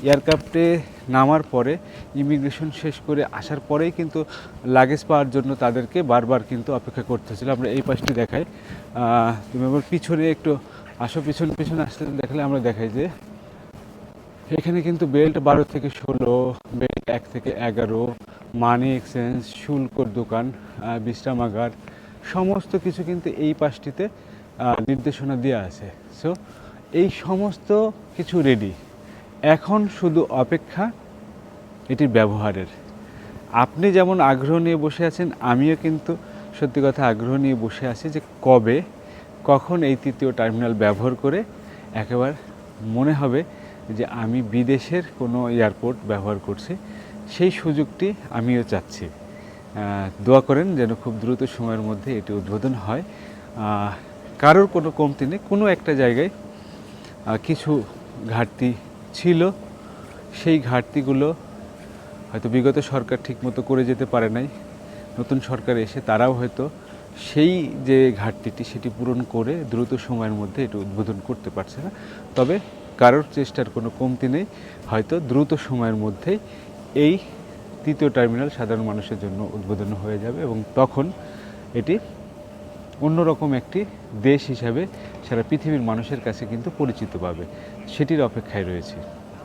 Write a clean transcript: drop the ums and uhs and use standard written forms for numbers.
এয়ারক্রাফটে নামার পরে ইমিগ্রেশন শেষ করে আসার পরেই কিন্তু লাগেজ পাওয়ার জন্য তাদেরকে বারবার কিন্তু অপেক্ষা করতে হচ্ছিল। আমরা এই পাশটি দেখাই, তুমি আমার পিছনে একটু আসো, পিছনে আসতে দেখলে আমরা দেখাই যে এখানে কিন্তু বেল্ট 12 থেকে 16, বেল্ট 1 থেকে 11, মানি এক্সচেঞ্জ, শুল্কর দোকান, বিশ্রামাগার, সমস্ত কিছু কিন্তু এই পাশটিতে নির্দেশনা দেওয়া আছে। সো এই সমস্ত কিছু রেডি, এখন শুধু অপেক্ষা এটির ব্যবহারের। আপনি যেমন আগ্রহ নিয়ে বসে আছেন, আমিও কিন্তু সত্যি কথা আগ্রহ নিয়ে বসে আছি যে কখন এই তৃতীয় টার্মিনাল ব্যবহার করে একেবারে মনে হবে যে আমি বিদেশের কোনো এয়ারপোর্ট ব্যবহার করছি। সেই সুযোগটি আমিও চাচ্ছি। দোয়া করেন যেন খুব দ্রুত সময়ের মধ্যে এটি উদ্বোধন হয়। কারোর কোনো কমতি নেই, কোনো একটা জায়গায় কিছু ঘাটতি ছিল, সেই ঘাটতিগুলো হয়তো বিগত সরকার ঠিকমতো করে যেতে পারে নাই। নতুন সরকার এসে তারাও হয়তো সেই যে ঘাটতিটি সেটি পূরণ করে দ্রুত সময়ের মধ্যে এটি উদ্বোধন করতে পারছে না। তবে কারোর চেষ্টার কোনো কমতি নেই, হয়তো দ্রুত সময়ের মধ্যেই এই তৃতীয় টার্মিনাল সাধারণ মানুষের জন্য উদ্বোধন হয়ে যাবে এবং তখন এটি অন্যরকম একটি দেশ হিসাবে সারা পৃথিবীর মানুষের কাছে কিন্তু পরিচিত পাবে। সেটির অপেক্ষায় রয়েছে।